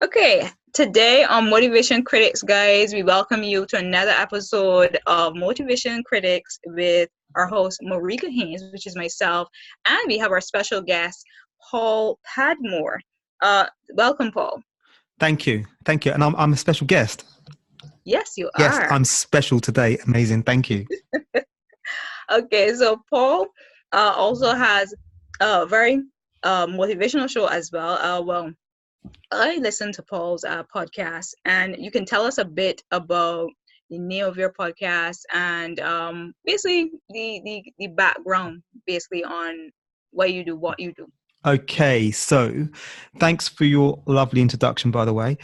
Okay, today on Motivation Critics, guys, we welcome you to another episode of Motivation Critics with our host, Marika Haynes, which is myself, and we have our special guest, Paul Padmore. Welcome, Paul. Thank you. Thank you. And I'm a special guest. Yes, you Yes, are. I'm special today. Amazing. Thank you. Okay, so Paul also has a very motivational show as well. I listened to Paul's podcast, and you can tell us a bit about the name of your podcast and basically the background, basically on why you do what you do. Okay, so thanks for your lovely introduction, by the way.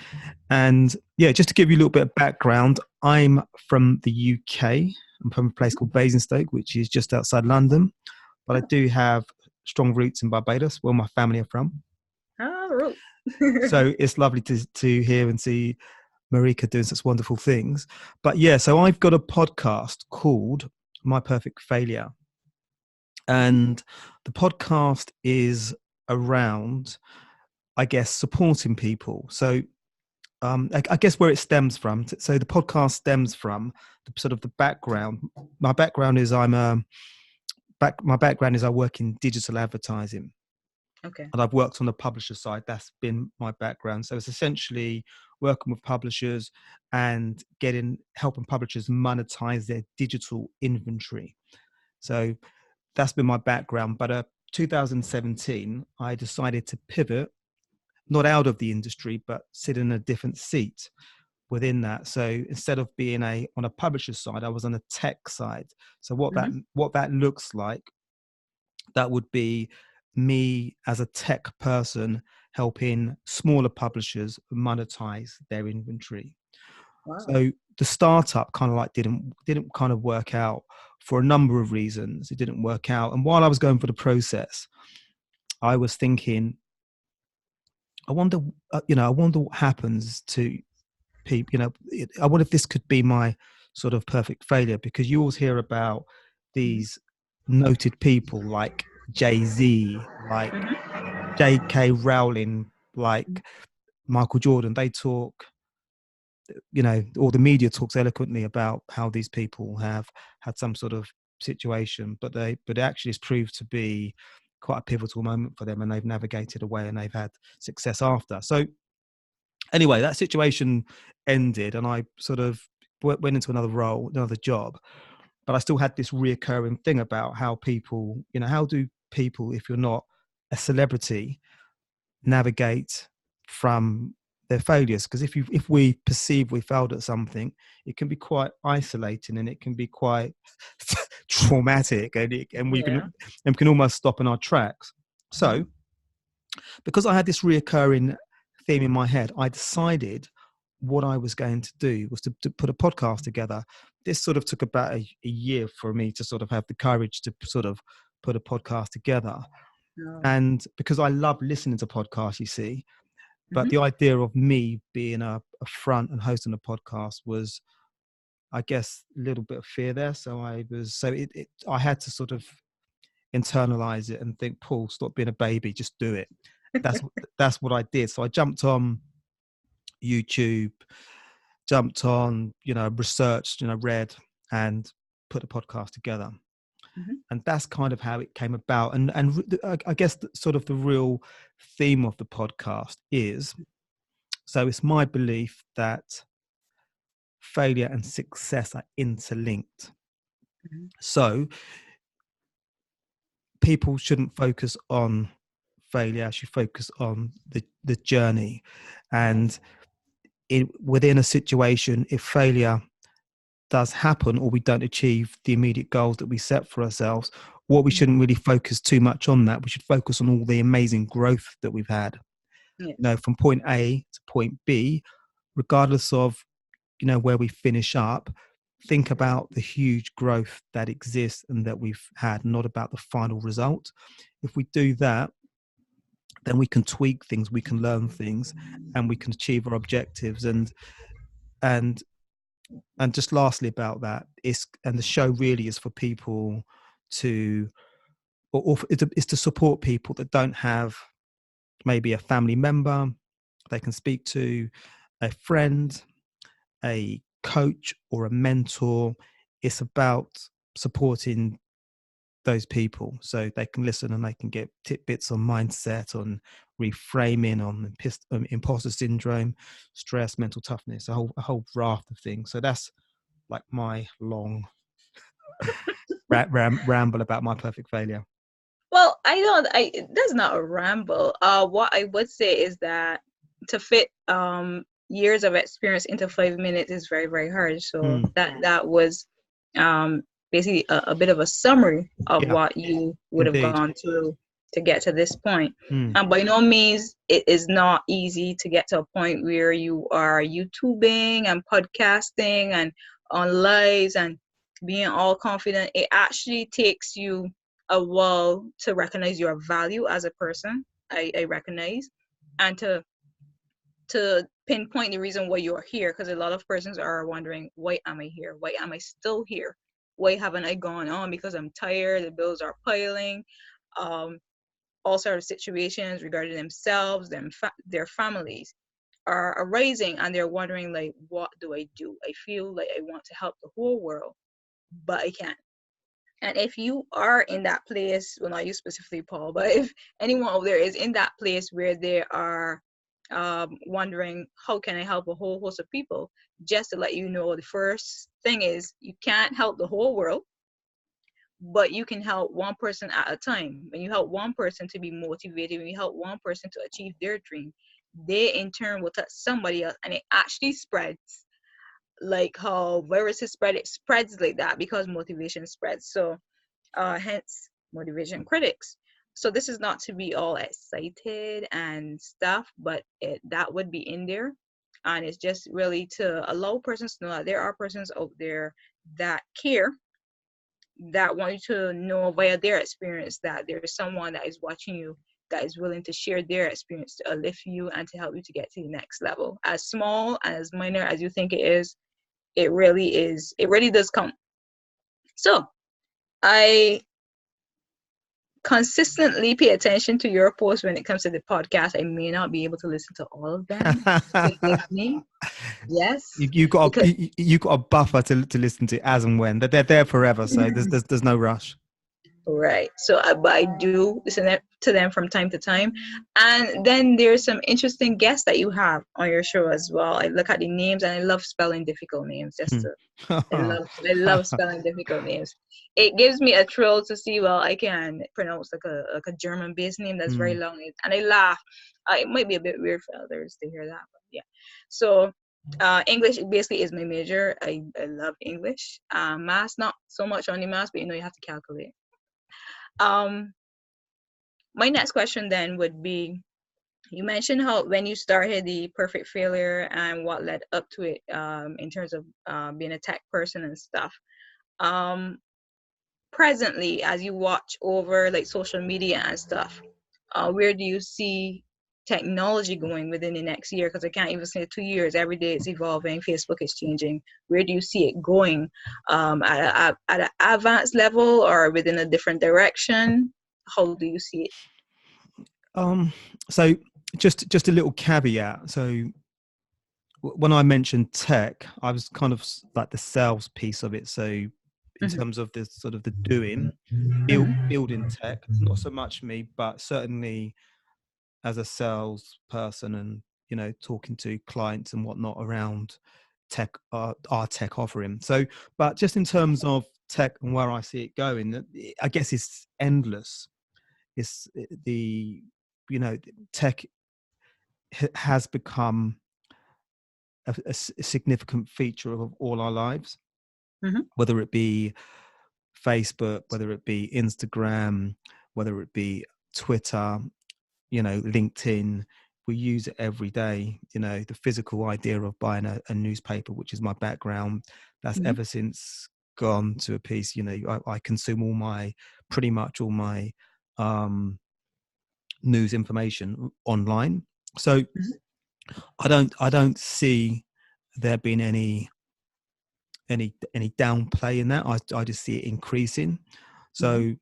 And yeah, just to give you a little bit of background, I'm from the UK. I'm from a place called Basingstoke, which is just outside London. But I do have strong roots in Barbados, where my family are from. Ah, Ruth. So it's lovely to hear and see Marika doing such wonderful things. But yeah, so I've got a podcast called My Perfect Failure. And the podcast is around, I guess, supporting people. So I guess where it stems from. So the podcast stems from the sort of the background. My background is my background is I work in digital advertising, Okay. and I've worked on the publisher side. That's been my background. So it's essentially working with publishers and helping publishers monetize their digital inventory. So that's been my background. But 2017, I decided to pivot, not out of the industry, but sit in a different seat within that. So instead of being on a publisher side, I was on a tech side. So Mm-hmm. what that looks like, that would be me as a tech person helping smaller publishers monetize their inventory. Wow. So the startup kind of like didn't kind of work out for a number of reasons. It didn't work out, and while I was going for the process, I was thinking, I wonder, I wonder what happens to people. I wonder if this could be my sort of perfect failure, because you always hear about Mm-hmm. these noted people like Jay-Z, like Mm-hmm. J.K. Rowling, like Michael Jordan. They talk, all the media talks eloquently about how these people have had some sort of situation, but actually it's proved to be quite a pivotal moment for them, and they've navigated away and they've had success after. So anyway, that situation ended, and I sort of went into another role, another job, but I still had this reoccurring thing about how people, how do people, if you're not a celebrity, navigate from their failures? Because if we perceive we failed at something, it can be quite isolating, and it can be quite traumatic, and Yeah. we can almost stop in our tracks. Mm-hmm. So because I had this reoccurring theme in my head, I decided what I was going to do was to put a podcast together. This sort of took about a year for me to sort of have the courage to sort of put a podcast together. Oh. And because I love listening to podcasts, you see, but Mm-hmm. the idea of me being a front and hosting a podcast was, I guess, a little bit of fear there. I had to sort of internalize it and think, Paul, stop being a baby, just do it. That's that's what I did. So I jumped on YouTube, jumped on, researched, read, and put a podcast together. Mm-hmm. And that's kind of how it came about. I guess sort of the real theme of the podcast is, so it's my belief that failure and success are interlinked. Mm-hmm. So people shouldn't focus on failure, should focus on the journey. And within a situation, if failure does happen or we don't achieve the immediate goals that we set for ourselves, what we shouldn't really focus too much on that. We should focus on all the amazing growth that we've had, Yes. from point A to point B, regardless of, where we finish up. Think about the huge growth that exists and that we've had, not about the final result. If we do that, then we can tweak things, we can learn things, and we can achieve our objectives. And and just lastly about that is, and the show really is for people to, or it's to support people that don't have maybe a family member They can speak to a friend, a coach, or a mentor. It's about supporting those people so they can listen and they can get tidbits on mindset, on reframing, on imposter syndrome, stress, mental toughness, a whole raft of things. So that's like my long ramble about my perfect failure. Well, I don't. That's not a ramble. What I would say is that to fit years of experience into 5 minutes is very, very hard. So Mm, that was um basically a bit of a summary of yeah, what you would have indeed. gone through to get to this point. Mm, And by no means it is not easy to get to a point where you are YouTubing and podcasting and on lives and being all confident. It actually takes you a while to recognize your value as a person. I recognize, and to pinpoint the reason why you're here, because a lot of persons are wondering, why am I here? Why am I still here? Why haven't I gone on? Because I'm tired, the bills are piling, um, all sort of situations regarding themselves, their families are arising, and they're wondering, like, what do I do? I feel like I want to help the whole world, but I can't. And if you are in that place, well, not you specifically, Paul, but if anyone over there is in that place where they are wondering, how can I help a whole host of people? Just to let you know, the first thing is you can't help the whole world, but you can help one person at a time. When you help one person to be motivated, when you help one person to achieve their dream, they in turn will touch somebody else, and it actually spreads like how viruses spread. It spreads like that because motivation spreads. So hence motivation critics. So this is not to be all excited and stuff, but that would be in there. And it's just really to allow persons to know that there are persons out there that care, that want you to know via their experience that there's someone that is watching you, that is willing to share their experience to uplift you and to help you to get to the next level. As small, as minor as you think it is, it really is. It really does count. So I consistently pay attention to your posts when it comes to the podcast. I may not be able to listen to all of them. Forgive me. Yes, you got because you got a buffer to listen to as and when they're there forever. So there's no rush. right. So, but I do listen to them from time to time, and then there's some interesting guests that you have on your show as well. I look at the names, and I love spelling difficult names. Just Hmm. to, I love spelling difficult names. It gives me a thrill to see. Well, I can pronounce like a German-based name that's very Hmm. long, and I laugh. It might be a bit weird for others to hear that, but yeah. So. English basically is my major. I love English. Math, not so much on the math, but you have to calculate. Um, my next question then would be, you mentioned how when you started the perfect failure and what led up to it, in terms of being a tech person and stuff. Um, Presently, as you watch over like social media and stuff, where do you see technology going within the next year? Because I can't even say 2 years. Every day it's evolving. Facebook is changing. Where do you see it going? At an advanced level or within a different direction? How do you see it? Um, so just a little caveat. So when I mentioned tech, I was kind of like the sales piece of it. So in Mhm. terms of the sort of the doing, Mhm. building tech, not so much me, but certainly as a salesperson and talking to clients and whatnot around tech, our tech offering. So, but just in terms of tech and where I see it going, I guess it's endless. It's the tech has become a significant feature of all our lives, Mhm. whether it be Facebook, whether it be Instagram, whether it be Twitter, LinkedIn. We use it every day. The physical idea of buying a newspaper, which is my background, that's Mhm. ever since gone to a piece. I consume pretty much all my um, news information online. So Mhm. I don't see there being any downplay in that. I just see it increasing. Mhm. So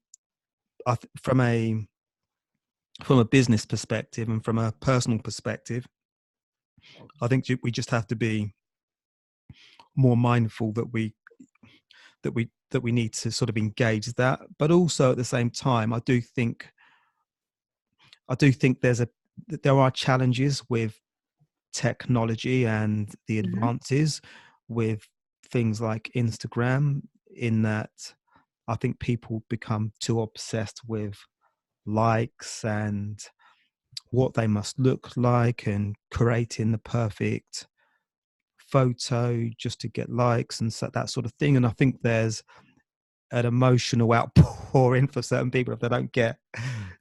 from a business perspective and from a personal perspective, I think we just have to be more mindful that we need to sort of engage that, but also at the same time, I do think there are challenges with technology and the Hmm. advances with things like Instagram, in that I think people become too obsessed with likes and what they must look like and creating the perfect photo just to get likes and so, that sort of thing. And I think there's an emotional outpouring for certain people if they don't get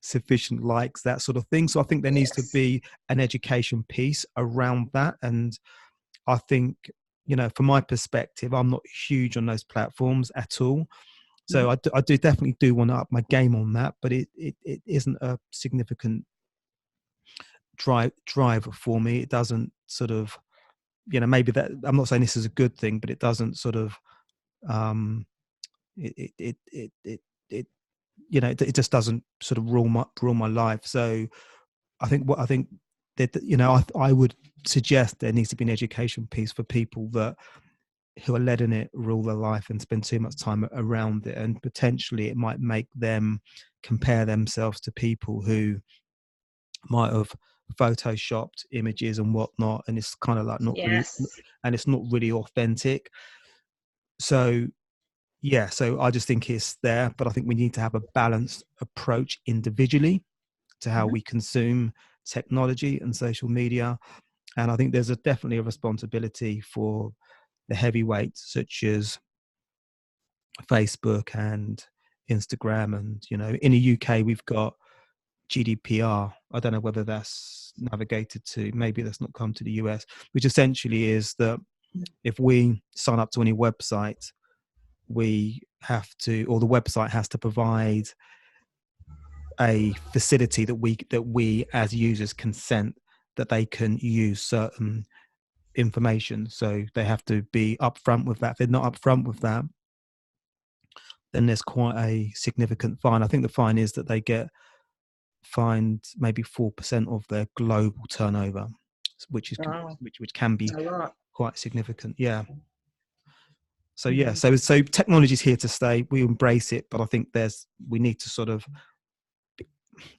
sufficient likes, that sort of thing. So I think there needs to Yes. be an education piece around that. And I think, from my perspective, I'm not huge on those platforms at all. So Mhm. I do definitely do want to up my game on that, but it isn't a significant driver for me. It doesn't sort of, maybe that, I'm not saying this is a good thing, but it doesn't sort of, um, it it just doesn't sort of rule my life. So I think that, I would suggest there needs to be an education piece for people that who are letting it rule their life and spend too much time around it, and potentially it might make them compare themselves to people who might have photoshopped images and whatnot, and it's kind of like not really, Yes. and it's not really authentic. So yeah, so I just think it's there, but I think we need to have a balanced approach individually to how Mhm. we consume technology and social media. And I think there's definitely a responsibility for the heavyweights such as Facebook and Instagram. And, in the UK, we've got GDPR. I don't know whether that's navigated to, maybe that's not come to the US, which essentially is that if we sign up to any website, we have to, or the website has to provide a facility that we as users consent that they can use certain information. So they have to be upfront with that. If they're not upfront with that, then there's quite a significant fine. I think the fine is that they get fined maybe 4% of their global turnover, which is Wow. which can be A lot. quite significant. Yeah. So yeah, Mhm. so technology is here to stay. We embrace it, but I think we need to sort of,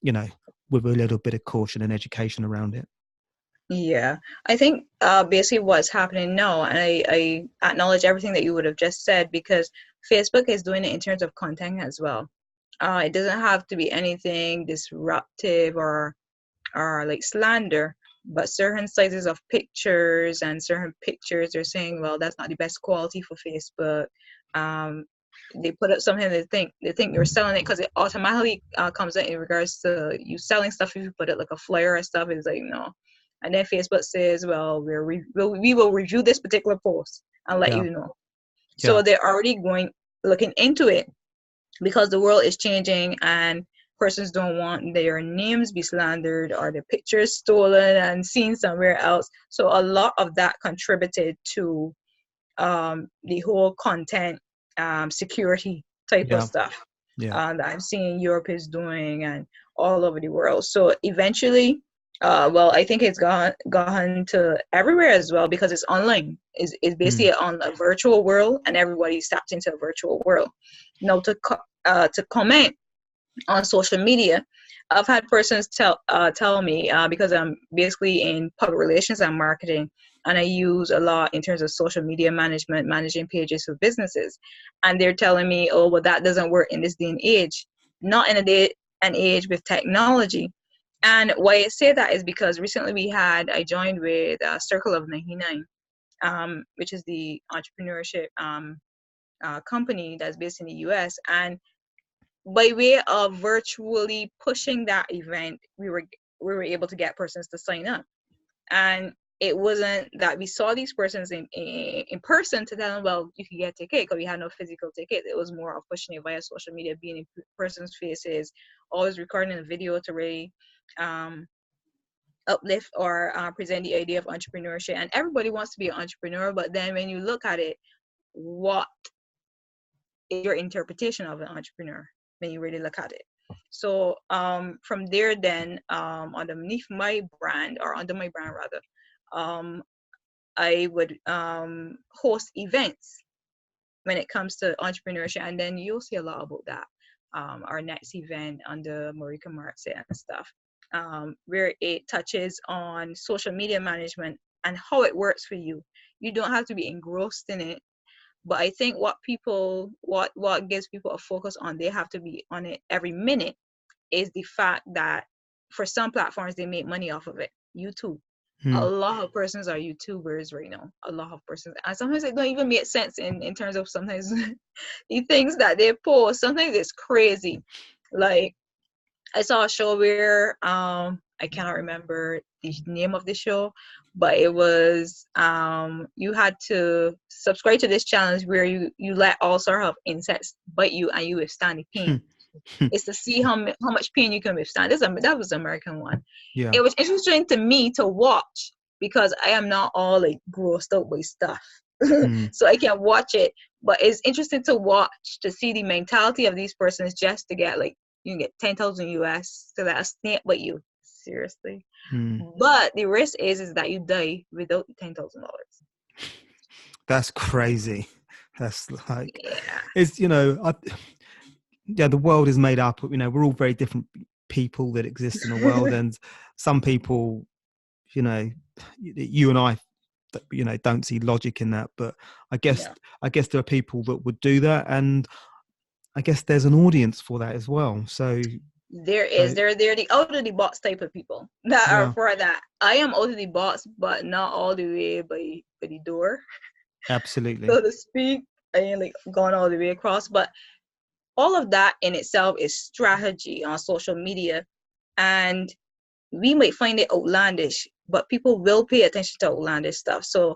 you know, with a little bit of caution and education around it. Yeah, I think basically what's happening now, and I acknowledge everything that you would have just said because Facebook is doing it in terms of content as well. It doesn't have to be anything disruptive or like slander, but certain sizes of pictures and certain pictures they're saying, well, that's not the best quality for Facebook. Um, they put up something they think you're selling it because it automatically comes in regards to you selling stuff. If you put it like a flyer or stuff, it's like no. And then Facebook says, well, we will review this particular post and let Yeah, you know. yeah, So they're already looking into it because the world is changing and persons don't want their names be slandered or their pictures stolen and seen somewhere else. So a lot of that contributed to the whole content security type of yeah, stuff yeah. that I'm seeing Europe is doing and all over the world. So eventually, well, I think it's gone to everywhere as well because it's online. It's Mm, basically on a virtual world, and everybody stepped into a virtual world. Now to comment on social media, I've had persons tell me because I'm basically in public relations and marketing, and I use a lot in terms of social media management, managing pages for businesses, and they're telling me, oh, well, that doesn't work in this day and age, not in a day and age with technology. And why I say that is because recently I joined with Circle of 99, which is the entrepreneurship company that's based in the US, and by way of virtually pushing that event, we were able to get persons to sign up. And it wasn't that we saw these persons in person to tell them, well, you can get a ticket because we had no physical ticket. It was more of pushing it via social media, being in persons' faces, always recording a video to really um, uplift or present the idea of entrepreneurship. And everybody wants to be an entrepreneur, but then when you look at it, what is your interpretation of an entrepreneur when you really look at it? So from there, then underneath my brand or under my brand rather, I would host events when it comes to entrepreneurship, and then you'll see a lot about that. Our next event under Marika Martse and stuff, where it touches on social media management and how it works for you. You don't have to be engrossed in it, but I think what gives people a focus on, they have to be on it every minute, is the fact that for some platforms they make money off of it. YouTube, a lot of persons are YouTubers right now. A lot of persons, and sometimes it don't even make sense in terms of sometimes the things that they post. Sometimes it's crazy. Like, I saw a show where I cannot remember the name of the show, but it was you had to subscribe to this challenge where you let all sort of insects bite you and you withstand the pain. It's to see how much pain you can withstand. That was the American one. Yeah. It was interesting to me to watch because I am not all like grossed out by stuff. So I can watch it. But it's interesting to watch, to see the mentality of these persons just to get like, you can get 10,000 US to let a snake bite you. Seriously. But the risk is that you die without the $10,000. That's crazy. That's like, Yeah. it's, the world is made up of, we're all very different people that exist in the world. And some people, you and I, don't see logic in that. But I guess there are people that would do that. And I guess there's an audience for that as well. So they're the out of the box type of people that are for that. I am out of the box, but not all the way by the door. Absolutely. So to speak, I ain't like gone all the way across. But all of that in itself is strategy on social media. And we might find it outlandish, but people will pay attention to outlandish stuff. So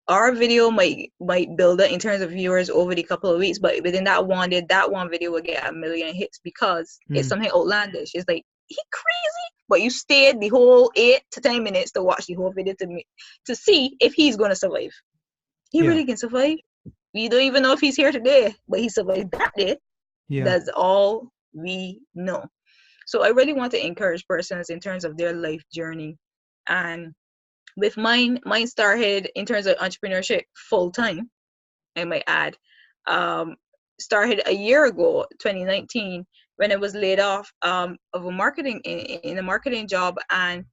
our video might build up in terms of viewers over the couple of weeks, but within that one video will get 1 million hits because it's something outlandish. It's like, he crazy, but you stayed the whole 8 to 10 minutes to watch the whole video to see if he's going to survive. He really can survive. We don't even know if he's here today, but he survived that day. That's all we know. So I really want to encourage persons in terms of their life journey. And with mine started in terms of entrepreneurship full time, I might add. Started a year ago, 2019, when I was laid off of a marketing in a marketing job, and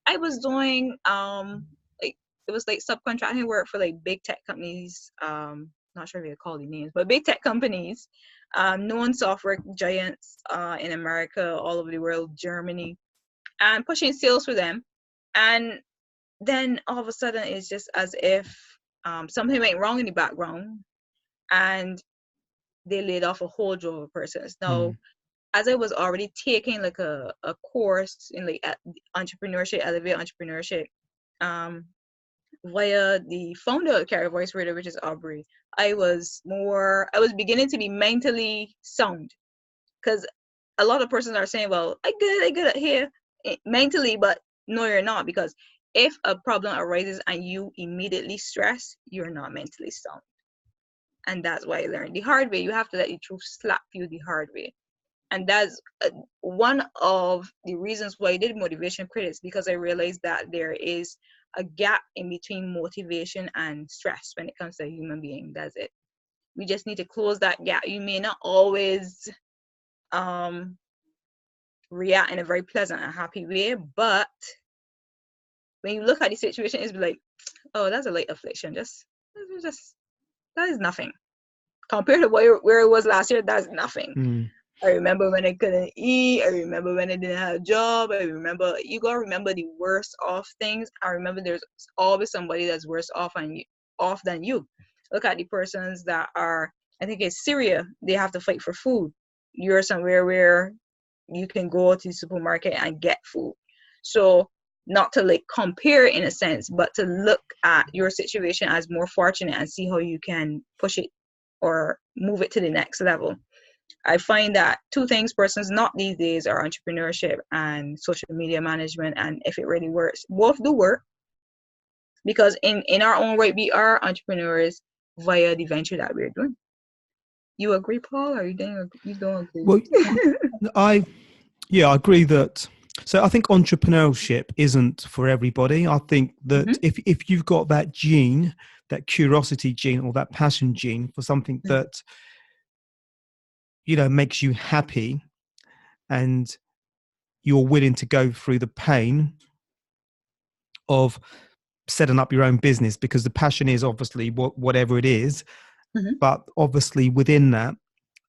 I was doing like, it was like subcontracting work for like big tech companies. Not sure if you call the names, but big tech companies, known software giants in America, all over the world, Germany, and pushing sales for them. And then all of a sudden, it's just as if something went wrong in the background, and they laid off a whole drove of persons. Now, as I was already taking like a course in like entrepreneurship, elevate entrepreneurship, via the founder of Carrier Voice Radio, which is Aubrey, I was beginning to be mentally sound, because a lot of persons are saying, well, I good at here mentally, but no, you're not, because if a problem arises and you immediately stress, you're not mentally sound. And that's why I learned the hard way. You have to let the truth slap you the hard way. And that's one of the reasons why I did motivation critics, because I realized that there is a gap in between motivation and stress when it comes to a human being. That's it. We just need to close that gap. You may not always react in a very pleasant and happy way, but when you look at the situation, it's like, oh, that's a light affliction. Just that is nothing compared to where it was last year. That's nothing. I remember when I couldn't eat. I remember when I didn't have a job. I remember, you gotta remember the worst off things. I remember there's always somebody that's worse off than you. Look at the persons that are, I think it's Syria. They have to fight for food. You're somewhere where you can go to the supermarket and get food. So not to like compare in a sense, but to look at your situation as more fortunate and see how you can push it or move it to the next level. I find that two things persons not these days are entrepreneurship and social media management. And if it really works, both do work, because in our own right, we are entrepreneurs via the venture that we're doing. You agree, Paul? Or you don't agree? Well, I agree that So I think entrepreneurship isn't for everybody. I think that Mm-hmm. if you've got that gene, that curiosity gene or that passion gene for something that, makes you happy, and you're willing to go through the pain of setting up your own business, because the passion is obviously whatever it is, Mm-hmm. but obviously within that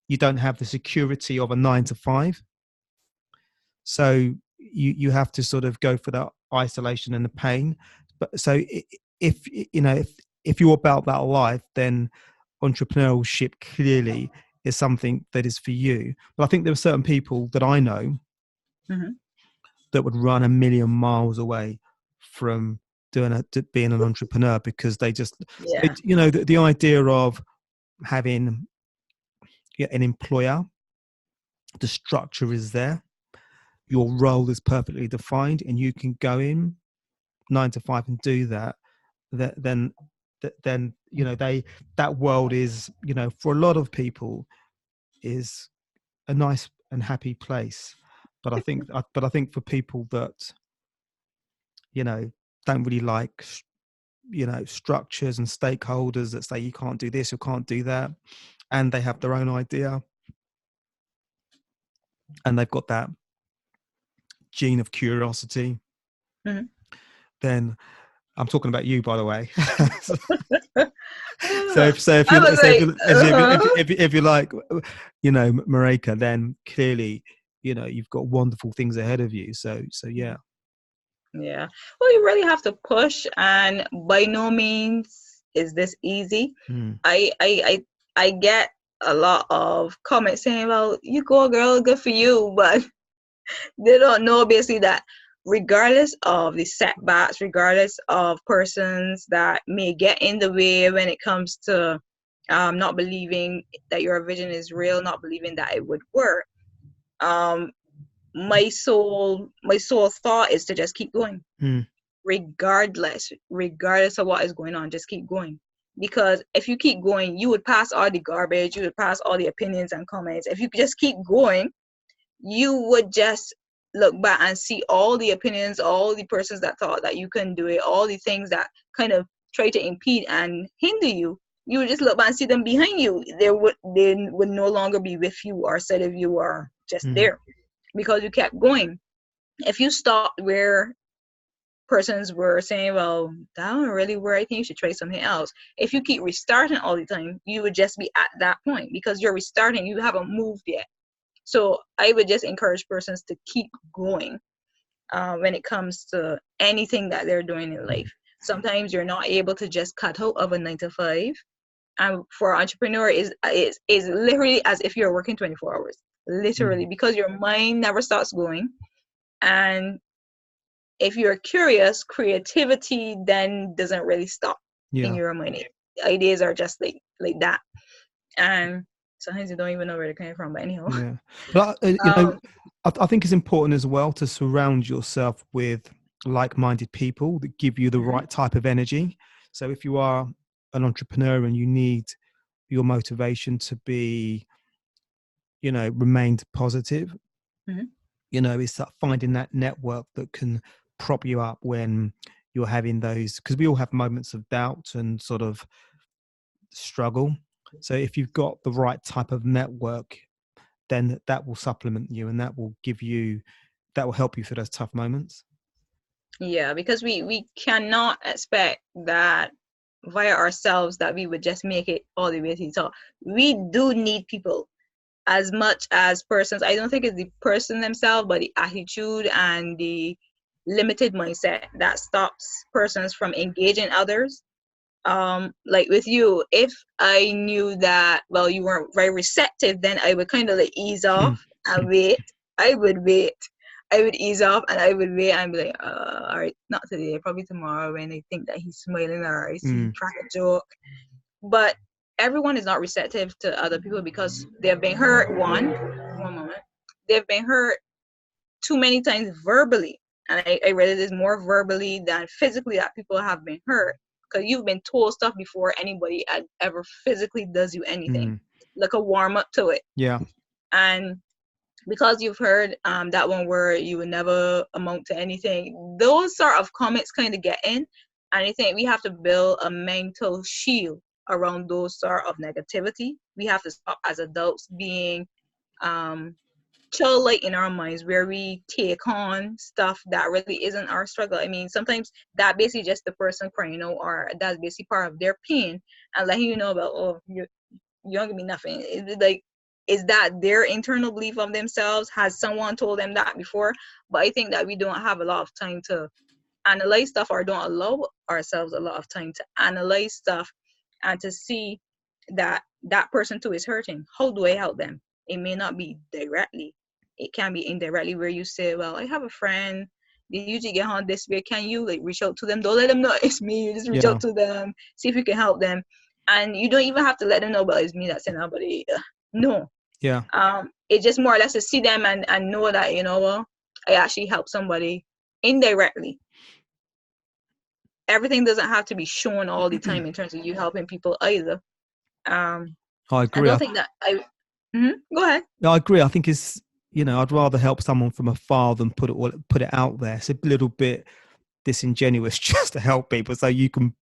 you don't have the security of a 9 to 5. So you have to sort of go for that isolation and the pain. But so if if you're about that life, then entrepreneurship clearly is something that is for you. But I think there are certain people that I know Mm-hmm. that would run a million miles away from being an entrepreneur, because Yeah. the idea of having an employer, the structure is there, your role is perfectly defined, and you can go in 9 to 5 and do that. That then that world is, for a lot of people, is a nice and happy place. But I think for people that you know don't really like structures and stakeholders that say you can't do this or can't do that, and they have their own idea, and they've got that gene of curiosity, Mm-hmm. then I'm talking about you, by the way. So I if you was so like, if you like, Marika, then clearly, you've got wonderful things ahead of you. So yeah. yeah. Well, you really have to push, and by no means is this easy. Mm, I get a lot of comments saying, "Well, you go, girl, good for you," but they don't know basically that regardless of the setbacks, regardless of persons that may get in the way when it comes to not believing that your vision is real, not believing that it would work. Um, my soul thought is to just keep going, mm, regardless of what is going on. Just keep going, because if you keep going, you would pass all the garbage, you would pass all the opinions and comments. If you just keep going, you would just look back and see all the opinions, all the persons that thought that you couldn't do it, all the things that kind of try to impede and hinder you. You would just look back and see them behind you. They would no longer be with you or said if you are just mm, there, because you kept going. If you stopped where persons were saying, well, that don't really work, I think you should try something else. If you keep restarting all the time, you would just be at that point because you're restarting, you haven't moved yet. So I would just encourage persons to keep going when it comes to anything that they're doing in life. Sometimes you're not able to just cut out of a 9 to 5. And for an entrepreneur, is literally as if you're working 24 hours, mm. literally, because your mind never stops going. And if you're curious, creativity then doesn't really stop in Yeah, your mind. Ideas are just like that, and sometimes you don't even know where they're coming from. But anyhow, yeah. But um, I think it's important as well to surround yourself with like-minded people that give you the mhm, right type of energy. So if you are an entrepreneur and you need your motivation to be, remained positive, mhm. it's that finding that network that can prop you up when you're having those, because we all have moments of doubt and sort of struggle. So if you've got the right type of network, then that will supplement you, and that will help you through those tough moments. Yeah, because we cannot expect that via ourselves that we would just make it all the way to the top. We do need people as much as persons. I don't think it's the person themselves, but the attitude and the limited mindset that stops persons from engaging others. Like with you, if I knew that, well, you weren't very receptive, then I would kind of like ease off and wait. I would wait. I would ease off and I would wait and be like, all right, not today, probably tomorrow, when I think that he's smiling or I see he Mm, crack a joke. But everyone is not receptive to other people because they have been hurt. One moment, they've been hurt too many times verbally. And I read it is more verbally than physically that people have been hurt. Because you've been told stuff before anybody ever physically does you anything. mm. Like a warm up to it. Yeah. And because you've heard that one word, you will never amount to anything. Those sort of comments kind of get in, and I think we have to build a mental shield around those sort of negativity. We have to stop as adults being um, childlike in our minds, where we take on stuff that really isn't our struggle. I mean, sometimes that basically just the person crying out, or that's basically part of their pain, and letting you know about, oh, you don't give me nothing. Like, is that their internal belief of themselves? Has someone told them that before? But I think that we don't have a lot of time to analyze stuff, or don't allow ourselves a lot of time to analyze stuff and to see that that person too is hurting. How do I help them? It may not be directly, it can be indirectly, where you say, well, I have a friend, they usually get on this way, can you like reach out to them? Don't let them know it's me, you just reach Yeah. out to them, see if you can help them. And you don't even have to let them know, but it's me that sent nobody. No. Yeah. It's just more or less to see them and know that, you know what, I actually help somebody indirectly. Everything doesn't have to be shown all the time in terms of you helping people either. Um, I I agree. don't think that I. Go ahead. I agree. I think it's, I'd rather help someone from afar than put it out there. It's a little bit disingenuous just to help people, so you can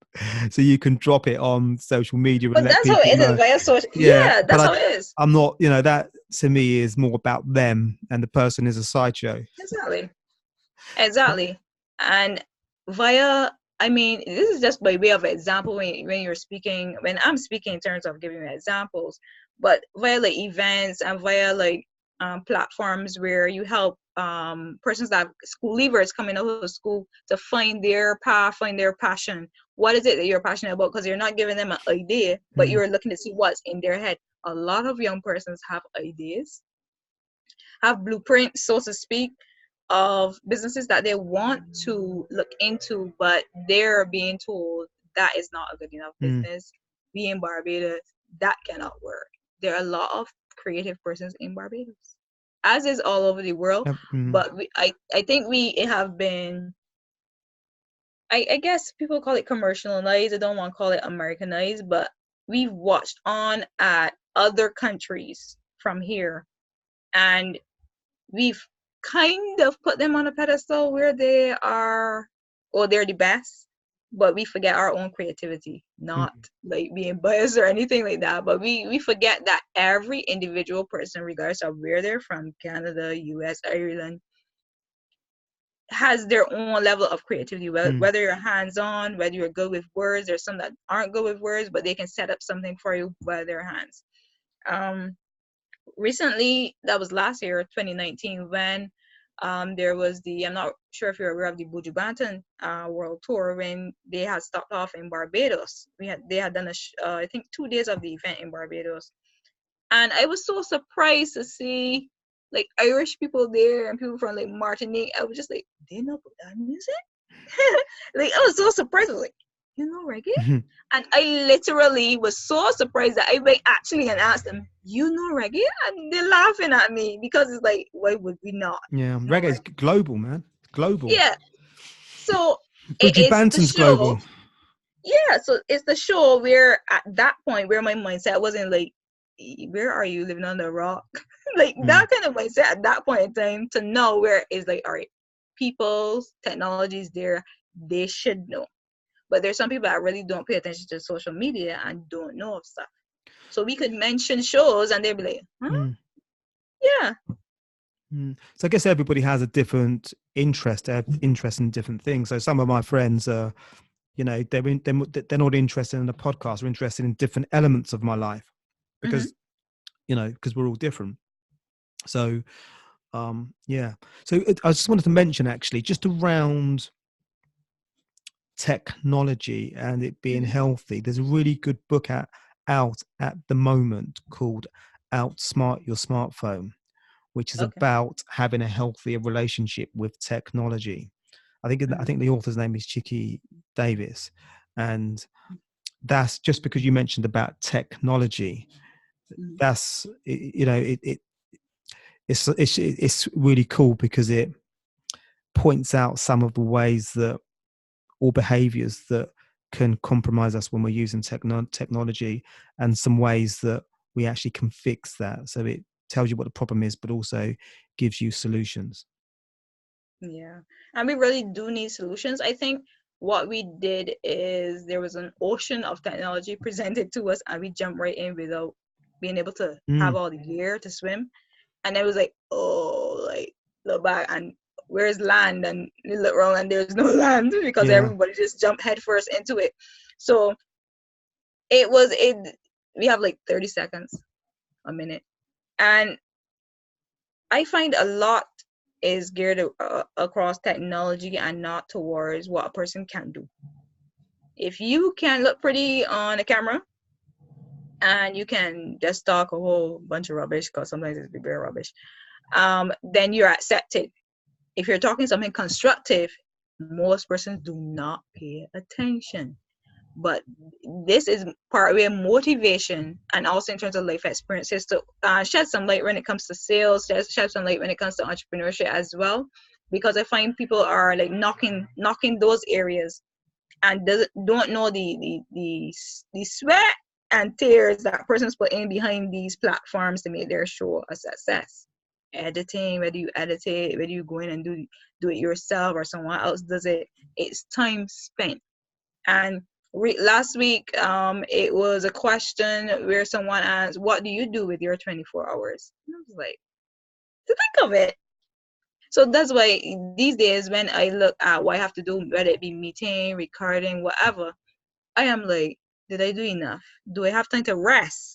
drop it on social media and But let that's how people it is know. via social. Yeah, Yeah, but that's how it is. I'm not. That to me is more about them, and the person is a sideshow. Exactly. Exactly. And via, I mean, this is just by way of example when you're speaking, when I'm speaking in terms of giving examples, but via like events and via like platforms where you help persons that school leavers coming out of school to find their path, find their passion. What is it that you're passionate about? Because you're not giving them an idea, but Mm, you're looking to see what's in their head. A lot of young persons have ideas, have blueprints, so to speak, of businesses that they want to look into, but they're being told that is not a good enough mm, business. Be in Barbados, that cannot work. There are a lot of creative persons in Barbados, as is all over the world. mm, But I think we have been, I guess people call it commercialized. I don't want to call it Americanized, but we've watched on at other countries from here, and we've kind of put them on a pedestal where they are, or they're the best, but we forget our own creativity. Not mm. like being biased or anything like that, but we forget that every individual person, regardless of where they're from, Canada, US, Ireland, has their own level of creativity. Mm. Whether you're hands-on, whether you're good with words, there's some that aren't good with words, but they can set up something for you by their hands. um Recently, that was last year, 2019, when there was the, I'm not sure if you're aware of the Buju Banton World Tour, when they had stopped off in Barbados. They had done I think 2 days of the event in Barbados, and I was so surprised to see like Irish people there and people from like Martinique. I was just like, they know that music. Like, I was so surprised. I was like, you know reggae? And I literally was so surprised that I went actually and asked them, you know reggae? And they're laughing at me, because it's like, why would we not Yeah, know reggae is reggae? global, man. Global. Yeah. So it Buju is the Banton's show. global. Yeah. So it's the show where at that point where my mindset wasn't like, where are you living on the rock? Like Mm. that kind of mindset at that point in time, to know where it's like, all right, people's technologies there, they should know. But there's some people that really don't pay attention to social media and don't know of stuff. So we could mention shows and they'd be like, huh? Mm. Yeah. So I guess everybody has a different interest in different things. So some of my friends are, they're not interested in a podcast. They're interested in different elements of my life Mm-hmm. because, because we're all different. So, yeah. So I just wanted to mention actually, just around technology and it being Mm-hmm. healthy. There's a really good book out at the moment called Outsmart Your Smartphone, which is Okay. about having a healthier relationship with technology. I Mm-hmm. think the author's name is Chicky Davis, and that's just because you mentioned about technology. That's it's really cool because it points out some of the ways that, or behaviors that, can compromise us when we're using technology, and some ways that we actually can fix that. So tells you what the problem is, but also gives you solutions. Yeah. And we really do need solutions. I think what we did is there was an ocean of technology presented to us, and we jumped right in without being able to have Mm, all the gear to swim. And it was like, oh, like, look back, and where's land? And you look around and there's no land because yeah. everybody just jumped headfirst into it. So it we have like 30 seconds, a minute. And I find a lot is geared across technology and not towards what a person can do. If you can look pretty on a camera and you can just talk a whole bunch of rubbish, because sometimes it's very rubbish, then you're accepted. If you're talking something constructive, most persons do not pay attention. But this is part where motivation and also in terms of life experiences to shed some light when it comes to sales, shed some light when it comes to entrepreneurship as well, because I find people are like knocking those areas and don't know the sweat and tears that persons put in behind these platforms to make their show a success. Editing, whether you edit it, whether you go in and do it yourself or someone else does it, it's time spent. And last week, it was a question where someone asked, "What do you do with your 24 hours?" And I was like, to think of it. So that's why these days, when I look at what I have to do, whether it be meeting, recording, whatever, I am like, did I do enough? Do I have time to rest?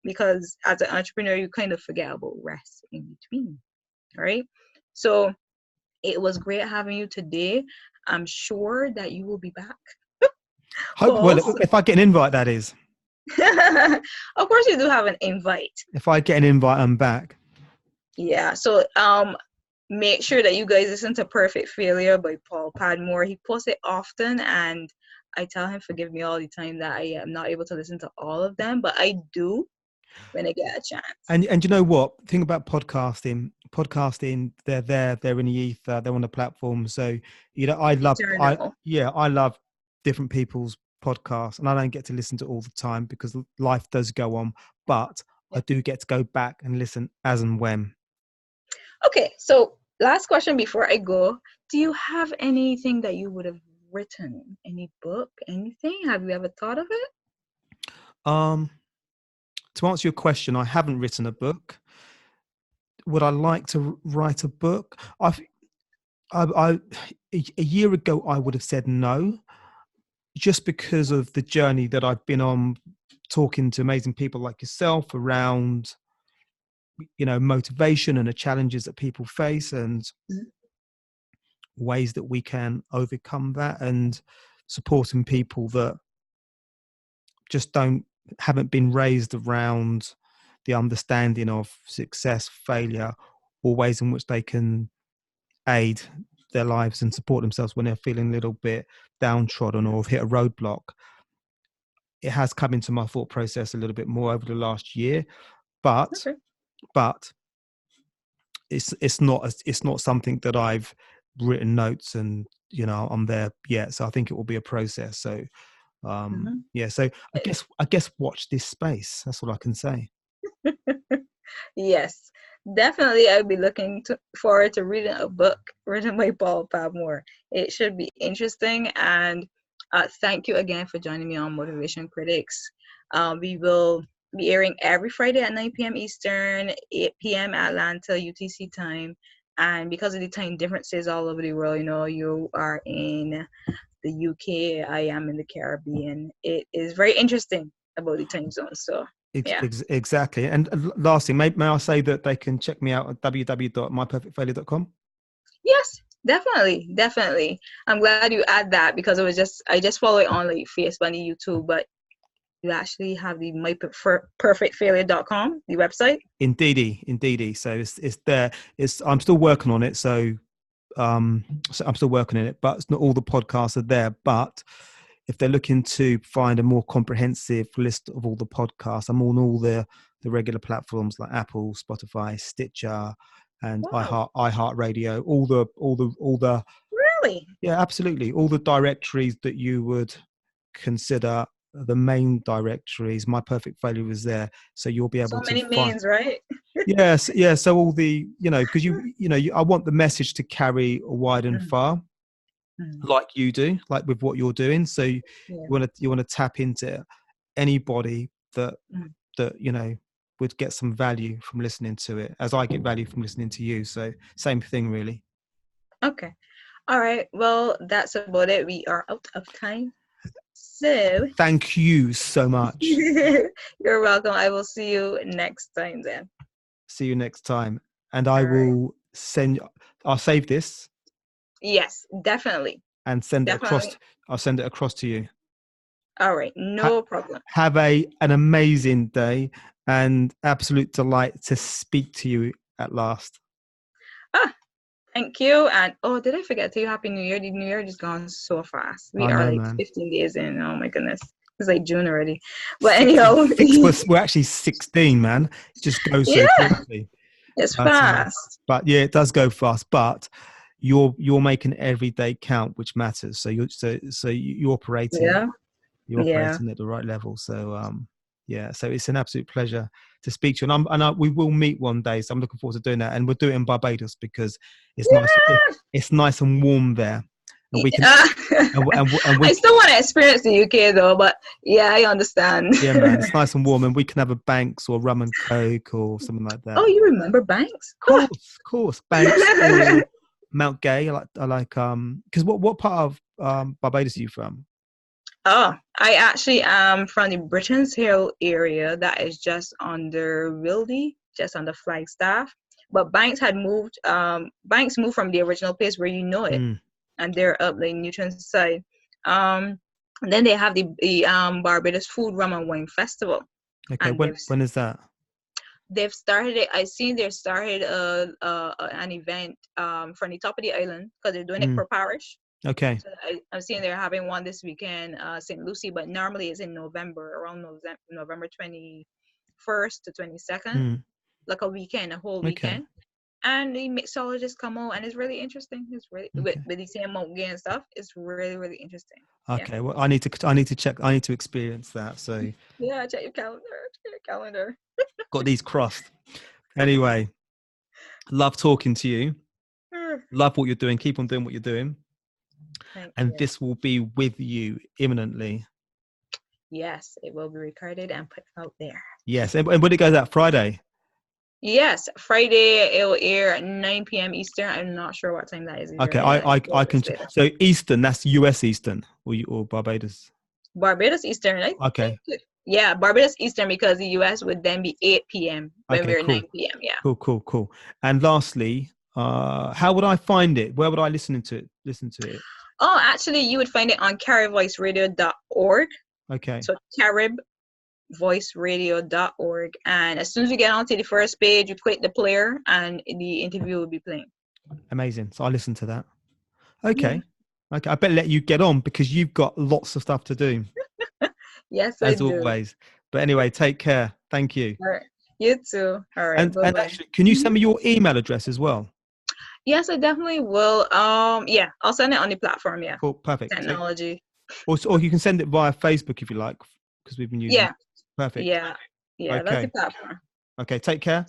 Because as an entrepreneur, you kind of forget about rest in between, right? So it was great having you today. I'm sure that you will be back, Hope, well, Paul. if I get an invite, that is. Of course, you do have an invite. If I get an invite, I'm back. Yeah. So make sure that you guys listen to Perfect Failure by Paul Padmore. He posts it often, and I tell him forgive me all the time that I am not able to listen to all of them, but I do when I get a chance. And you know what? Think about podcasting, they're there, they're in the ether, they're on the platform. So, Eternal. I love different people's podcasts, and I don't get to listen to all the time because life does go on, but I Yeah. do get to go back and listen as and when. Okay, so last question before I go. Do you have anything that you would have written? Any book? Anything? Have you ever thought of it? Um, to answer your question, I haven't written a book. Would I like to write a book? I a year ago I would have said no, just because of the journey that I've been on, talking to amazing people like yourself around, motivation and the challenges that people face and Mhm. ways that we can overcome that, and supporting people that just haven't been raised around the understanding of success, failure, or ways in which they can aid their lives and support themselves when they're feeling a little bit downtrodden or have hit a roadblock. It has come into my thought process a little bit more over the last year, but Okay. but it's not something that I've written notes and I'm there yet. So I think it will be a process. So Mhm. yeah, so I guess watch this space. That's all I can say. Yes, definitely. I'll be forward to reading a book written by Paul Padmore. It should be interesting. And thank you again for joining me on Motivation Critics. We will be airing every Friday at 9 p.m. Eastern, 8 p.m. Atlanta UTC time. And because of the time differences all over the world, you are in the UK, I am in the Caribbean. It is very interesting about the time zones. So, yeah. Exactly. And lastly, may I say that they can check me out at www.myperfectfailure.com? Yes, definitely, definitely. I'm glad you add that because I just follow it on like Facebook and YouTube, but you actually have the myperfectfailure.com, the website. Indeedy. So it's there. I'm still working on it. So I'm still working on it, but it's not all the podcasts are there. But if they're looking to find a more comprehensive list of all the podcasts, I'm on all the regular platforms like Apple, Spotify, Stitcher, and Wow, iHeartRadio. All the really? yeah, absolutely, all the directories that you would consider the main directories. My Perfect Failure is there, so you'll be So able to many find. mains, right? Yes, yeah. So all the, because I want the message to carry wide and Mm, far, mm, like you do, like with what you're doing. So you yeah. want to tap into anybody that Mm. would get some value from listening to it, as I get value from listening to you. So same thing, really. Okay. All right. Well, that's about it. We are out of time. So Thank you so much. you're welcome. I will see you next time then. See you next time, and All right. I'll save this Yes, definitely. and send it across. Definitely. I'll send it across to you. All right. Ha- No problem. have an amazing day, and absolute delight to speak to you at last. Ah, thank you. And oh, did I forget to you Happy New Year? The New Year just gone so fast. We I are know, like man. 15 days in. Oh my goodness. It's like June already. But Six, anyhow, we're actually 16, man. It just goes so yeah, quickly. it's But fast. but yeah, it does go fast. But you're making every day count, which matters. So you're operating Yeah. you're Yeah. operating at the right level. So yeah, so it's an absolute pleasure to speak to you, and we will meet one day. So I'm looking forward to doing that, and we'll do it in Barbados because it's nice. It's nice and warm there, and we can Yeah. and we I still want to experience the UK though, but yeah, I understand. yeah, man, it's nice and warm, and we can have a Banks or rum and coke or something like that. Oh, you remember Banks? Oh. Course, Banks or Mount Gay. I like because what part of Barbados are you from? Oh, I actually am from the Britons Hill area that is just under Wildy, just under Flagstaff. But Banks moved from the original place where you know it, Mm, and they're up the Newton side. Um, and then they have the Barbados Food Rum and Wine Festival, okay, and when is that? they've started it. I seen they started an event from the top of the island because they're doing it Mm, per parish. okay. So I'm seeing they're having one this weekend, St. Lucie, but normally it's in November, around November 21st to 22nd, Mm, like a weekend, a whole okay. weekend. And the mixologists come out, and it's really interesting. It's really Okay. with the same Mount Gay and stuff. It's really really interesting. Yeah. Okay. Well, I need to check. I need to experience that. So Yeah. Check your calendar. Check your calendar. got these crossed. Anyway, love talking to you. Love what you're doing. Keep on doing what you're doing. Thank And you. this will be with you imminently. Yes, it will be recorded and put out there. Yes. And when it goes out Friday. Yes, Friday it will air at 9 p.m. Eastern. I'm not sure what time that is in your Okay. area. I can. So Eastern. That's US Eastern or Barbados. Barbados Eastern, I think. Okay. Yeah, Barbados Eastern because the US would then be 8 p.m. when Okay. we're Cool. 9 p.m. Yeah. Cool. And lastly, how would I find it? Where would I listen to it? Oh, actually, you would find it on caribvoiceradio.org. Okay. So caribvoiceradio.org. And as soon as you get onto the first page, you click the player and the interview will be playing. Amazing. So I listen to that. Yeah. Okay. Okay. I better let you get on because you've got lots of stuff to do, Yes, I as do. always. But anyway, take care. Thank you. All right. You too. All right. Bye And bye. actually, can you send me your email address as well? Yes, I definitely will. Yeah, I'll send it on the platform. Yeah. Cool. Perfect. Technology. Or you can send it via Facebook if you like, because we've been using. Yeah. Perfect. Yeah. Yeah. That's the Okay. platform. Okay. Take care.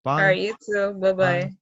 All Bye. right. You too. Bye Bye. bye.